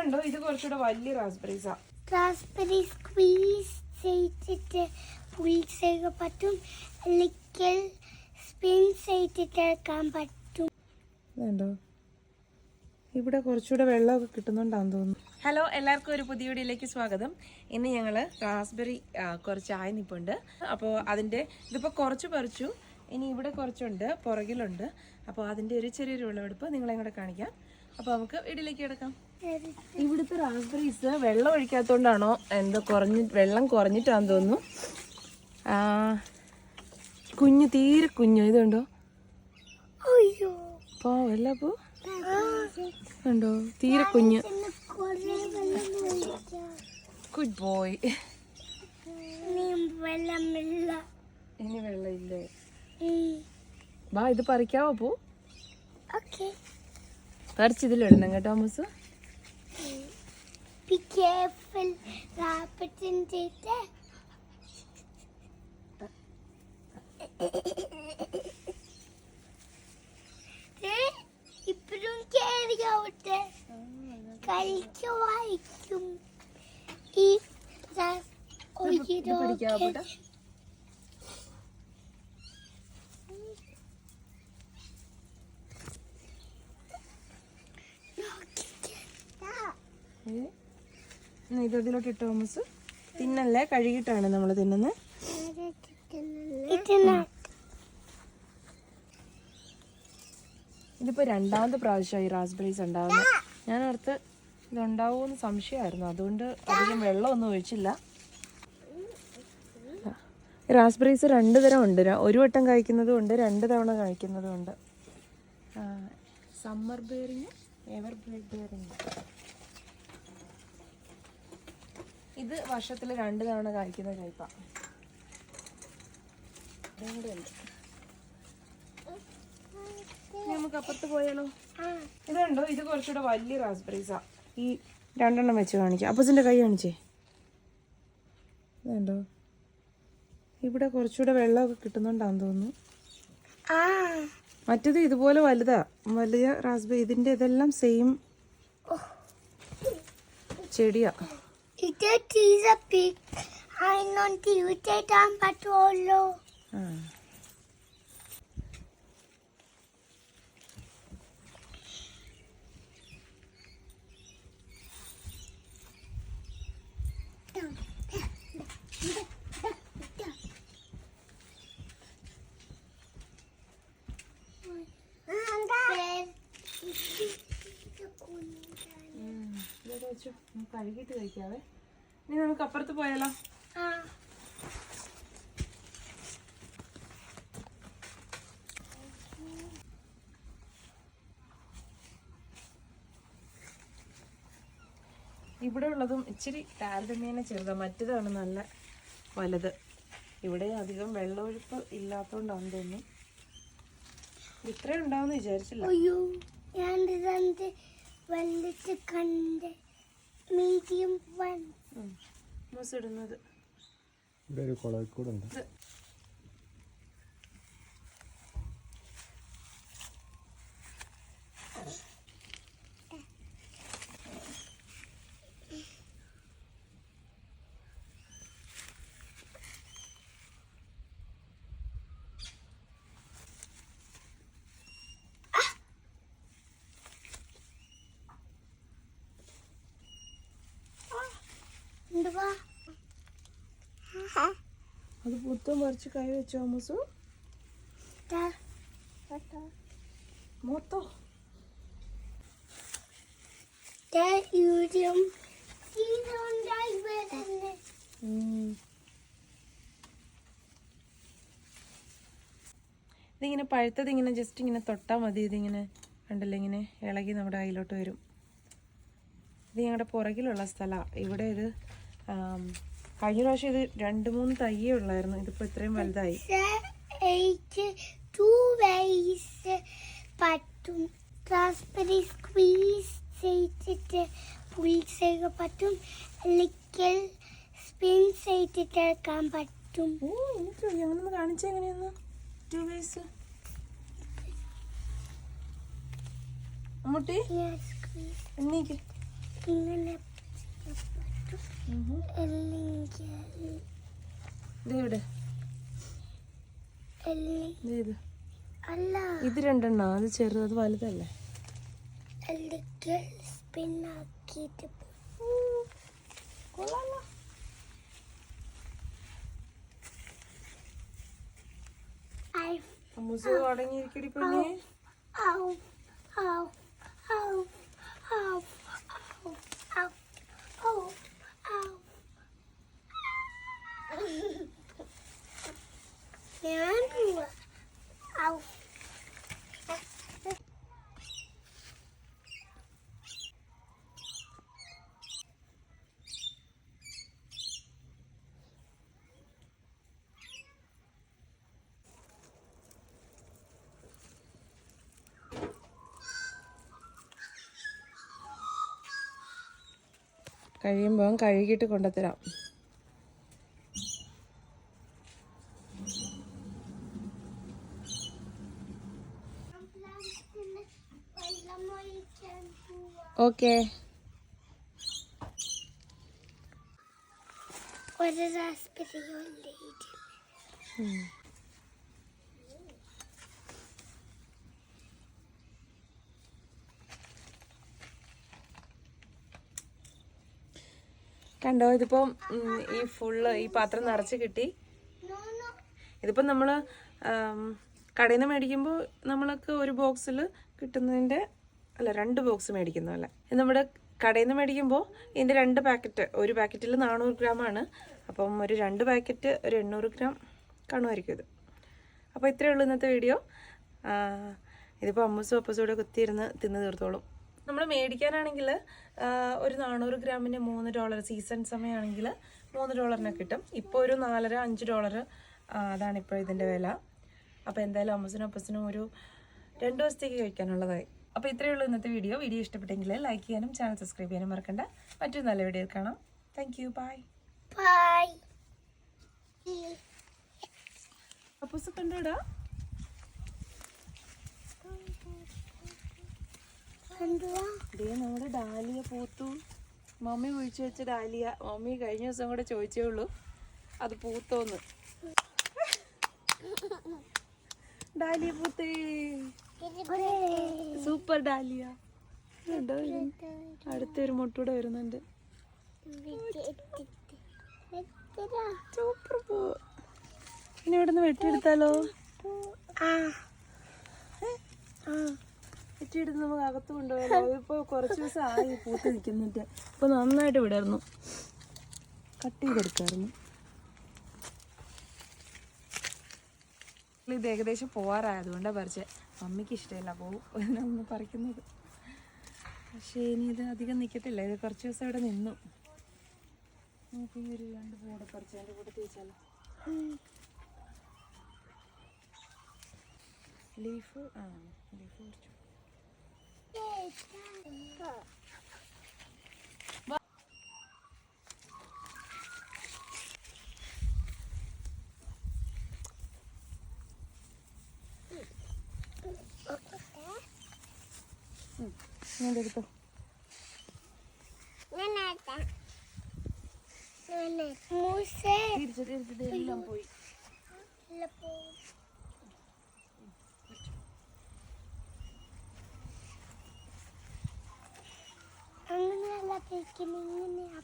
ഇതുണ്ടോ, ഇത് കുറച്ചുകൂടെ വലിയ റാസ്ബെറീസാ. റാസ്ബെറി സ്ക്വീസ് ചെയ്തിട്ട് പുളിച്ചൊക്കെ പറ്റും, ലിക്കൽ സ്പിൻ ചെയ്തിട്ട് എടുക്കാൻ പറ്റും. ഇതുണ്ടോ, ഇവിടെ കുറച്ചുകൂടെ വെള്ളമൊക്കെ കിട്ടുന്നുണ്ടാന്ന് തോന്നുന്നു. ഹലോ, എല്ലാവർക്കും ഒരു പുതിയ വീഡിയോയിലേക്ക് സ്വാഗതം. ഇന്ന് ഞങ്ങൾ റാസ്ബെറി കുറച്ച് ആയി നിൽപ്പുണ്ട്. അപ്പോൾ ഇതിപ്പോൾ കുറച്ച് പറിച്ചു, ഇനി ഇവിടെ കുറച്ചുണ്ട്, പുറകിലുണ്ട്. അപ്പോൾ അതിൻ്റെ ഒരു ചെറിയൊരു വിളവെടുപ്പ് നിങ്ങളെ കൂടെ കാണിക്കാം. അപ്പോൾ നമുക്ക് വീട്ടിലേക്ക് കിടക്കാം. ഇവിടുത്തെ റാസ്ബെറീസ് വെള്ളം ഒഴിക്കാത്തതുകൊണ്ടാണോ എന്തോ വെള്ളം കുറഞ്ഞിട്ടാന്ന് തോന്നുന്നു. തീരെ കുഞ്ഞു ഇതുണ്ടോ, പോവല്ല പോ ഉണ്ടോ, തീരെ കുഞ്ഞ്. Good boy. ഇനി വെള്ളമില്ലേ? വാ, ഇത് പറിക്കാവോ പോ? പറിച്ചിതിലിടണം കേട്ടോ മോസ്. ഇപ്പോഴും കേറിയാവട്ടെ, കഴിക്കുവായിരിക്കും. ഈ ഇതിലോട്ട് ഇട്ടോ മോസ്. തിന്നല്ലേ, കഴുകിയിട്ടാണ് നമ്മൾ തിന്നുന്നത്. ഇതിപ്പോൾ രണ്ടാമത്തെ പ്രാവശ്യമായി റാസ്ബെറീസ് ഉണ്ടാകുന്നത്. ഞാൻ ഓർത്ത് ഇതുണ്ടാവുമെന്ന് സംശയമായിരുന്നു, അതുകൊണ്ട് അധികം വെള്ളമൊന്നും ഒഴിച്ചില്ല. റാസ്ബെറീസ് രണ്ട് തരം ഉണ്ട്, ഒരു വട്ടം കഴിക്കുന്നതും ഉണ്ട്, 2 തവണ കഴിക്കുന്നതും ഉണ്ട്. Summer bearing, ever bearing. ഇത് വർഷത്തിൽ 2 തവണ കഴിക്കുന്ന ടൈപ്പാണ്. നമുക്ക് അപ്പുറത്ത് പോയാലോ? ഇതുണ്ടോ, ഇത് കുറച്ചുകൂടെ വലിയ റാസ്ബെറീസാ. ഈ 2 എണ്ണം വെച്ച് കാണിക്കാം. അപ്പസിന്റെ കൈ കാണിച്ചേ. ഇതുണ്ടോ, ഇവിടെ കുറച്ചുകൂടെ വെള്ളമൊക്കെ കിട്ടുന്നുണ്ടാന്ന് തോന്നുന്നു. മറ്റേത് ഇതുപോലെ വലുതാ, വലിയ റാസ്ബെറി. ഇതിന്റെ ഇതെല്ലാം സെയിം ചെടിയാ. പറ്റുമല്ലോ. കഴുകിട്ട് കഴിക്കാവേ. ഇനി നമുക്ക് അപ്പുറത്ത് പോയാലോ? ഇവിടെ ഉള്ളതും ഇച്ചിരി താരതമ്യേന ചെറുതാ, മറ്റേതാണ് നല്ല വലുത്. ഇവിടെ അധികം വെള്ളമൊഴുപ്പ് ഇല്ലാത്തോണ്ടാന്ന് തോന്നുന്നു. ഇത്രയും ഉണ്ടാവുമെന്ന് വിചാരിച്ചില്ല. ഇടുന്നത് അത് പുത്തും പറിച്ച് കൈ വെച്ചോ മോസു. മൊത്തം ഇതിങ്ങനെ പഴുത്തത് ഇങ്ങനെ ജസ്റ്റ് ഇങ്ങനെ തൊട്ടാൽ മതി. ഇതിങ്ങനെ കണ്ടല്ലോ, ഇങ്ങനെ ഇളകി നമ്മുടെ കയ്യിലോട്ട് വരും. ഇത് ഞങ്ങളുടെ പുറകിലുള്ള സ്ഥലമാണ്. ഇവിടെ ഇത് കഴിഞ്ഞ പ്രാവശ്യം ഇത് 2-3 തയ്യേ ഉള്ളായിരുന്നു. ഇതിപ്പോൾ ഇത്രയും വലുതായി. പറ്റും, റാസ്ബെറി സ്ക്വീസ് ചെയ്തിട്ട് പുളിച്ചൊക്കെ പറ്റും, ലിക്കൽ സ്പിൻ ചെയ്തിട്ട് എടുക്കാൻ പറ്റും. ഞങ്ങളൊന്ന് കാണിച്ചാൽ എങ്ങനെയാന്ന് 2 ways. അമ്മൂട്ടി എണ്ണീക്ക്. ഇങ്ങനെ ചെയ്യാൻ പറ്റും. അല്ലെങ്കിൽ ഇതെവിടെ ഇത് അല്ല ഇത് രണ്ടെണ്ണ അത് ചെറുത് അത് വലുതല്ലേ അല്ലെങ്കിൽ സ്പിൻ ആക്കിയിട്ട് കൊള്ളാലോ അമ്മൂസ് അടങ്ങിയിരിക്കടി പിന്നെ Ow, ow, ow, ow, ow, ow, ow, ow. ഞാൻ പോവാ. Ow. കഴിയുമ്പോൾ കഴുകിയിട്ട് കൊണ്ടുത്തരാം. ഓക്കെ. ഒരു റാസ്ബെറി ഉണ്ട്. കണ്ടോ ഇതിപ്പം ഈ ഫുള്ള് ഈ പാത്രം നിറച്ച് കിട്ടി. ഇതിപ്പം നമ്മൾ കടയിൽ നിന്ന് മേടിക്കുമ്പോൾ നമ്മൾക്ക് ഒരു ബോക്സിൽ കിട്ടുന്നതിൻ്റെ അല്ല 2 ബോക്സ് മേടിക്കുന്നതല്ല. നമ്മുടെ കടയിൽ നിന്ന് മേടിക്കുമ്പോൾ ഇതിൻ്റെ 2 പാക്കറ്റ്, ഒരു പാക്കറ്റിൽ 400 ഗ്രാമാണ്. അപ്പം ഒരു 2 പാക്കറ്റ് ഒരു 800 ഗ്രാം കാണുമായിരിക്കും ഇത്. അപ്പോൾ ഇത്രയേ ഉള്ളൂ ഇന്നത്തെ വീഡിയോ. ഇതിപ്പോൾ അമ്മൂസും അപ്പൂസും കൂടെ കുത്തിയിരുന്ന് തിന്ന് തീർത്തോളും. നമ്മൾ മേടിക്കാനാണെങ്കിൽ ഒരു 400 ഗ്രാമിന് $3, സീസൺ സമയമാണെങ്കിൽ $3 കിട്ടും. ഇപ്പോൾ ഒരു $4.5-5 അതാണിപ്പോൾ ഇതിൻ്റെ വില. അപ്പോൾ എന്തായാലും അമ്മൂസിനും അപ്പൂസിനും ഒരു 2 ദിവസത്തേക്ക് കഴിക്കാനുള്ളതായി. അപ്പോൾ ഇത്രയേ ഉള്ളൂ ഇന്നത്തെ വീഡിയോ. വീഡിയോ ഇഷ്ടപ്പെട്ടെങ്കിൽ ലൈക്ക് ചെയ്യാനും ചാനൽ സബ്സ്ക്രൈബ് ചെയ്യാനും മറക്കണ്ട. മറ്റൊരു നല്ല വീഡിയോയിൽ കാണാം. Thank you. Bye. Bye. Appus കണ്ടോടാ നമ്മുടെ ഡാലിയ പൂത്തു. മമ്മി കുഴിച്ചു വെച്ച ഡാലിയ. മമ്മി കഴിഞ്ഞ ദിവസം കൂടെ ചോദിച്ചേ ഉള്ളൂ അത് പൂത്തോന്ന്. ഡാലിയ പൂത്തേ. Super dahlia. അടുത്തൊരു മുട്ടൂടെ വരുന്നുണ്ട്. സൂപ്പർ പൂ. ഇനി ഇവിടെ നിന്ന് വെട്ടിയെടുത്താലോ? വെട്ടിയെടുത്ത് നമുക്ക് അകത്ത് കൊണ്ടുപോയാലോ? ഇപ്പോൾ കുറച്ച് ദിവസം ആയി പൂത്ത് നിൽക്കുന്നിട്ട്. ഇപ്പോൾ നന്നായിട്ട് വിടായിരുന്നു. കട്ട് ചെയ്തെടുക്കായിരുന്നു. ഇത് ഏകദേശം പോവാറായതുകൊണ്ടാണ് പറിച്ചത്. മമ്മിക്ക് ഇഷ്ടമില്ല പോവും ഒന്ന് പറിക്കുന്നത്. പക്ഷേ ഇനി ഇത് അധികം നിൽക്കത്തില്ല. ഇത് കുറച്ച് ദിവസം ഇവിടെ നിന്നു. നമുക്ക് ഈ ഒരു 2 പൂടെ പറിച്ച് അതിൻ്റെ കൂടെ തേച്ചാലോ? ലീഫ് ലീഫ് കുറച്ചു. എടുത്തോ. എല്ലാം പോയി. അങ്ങനെയല്ല കഴിക്കുന്നത്.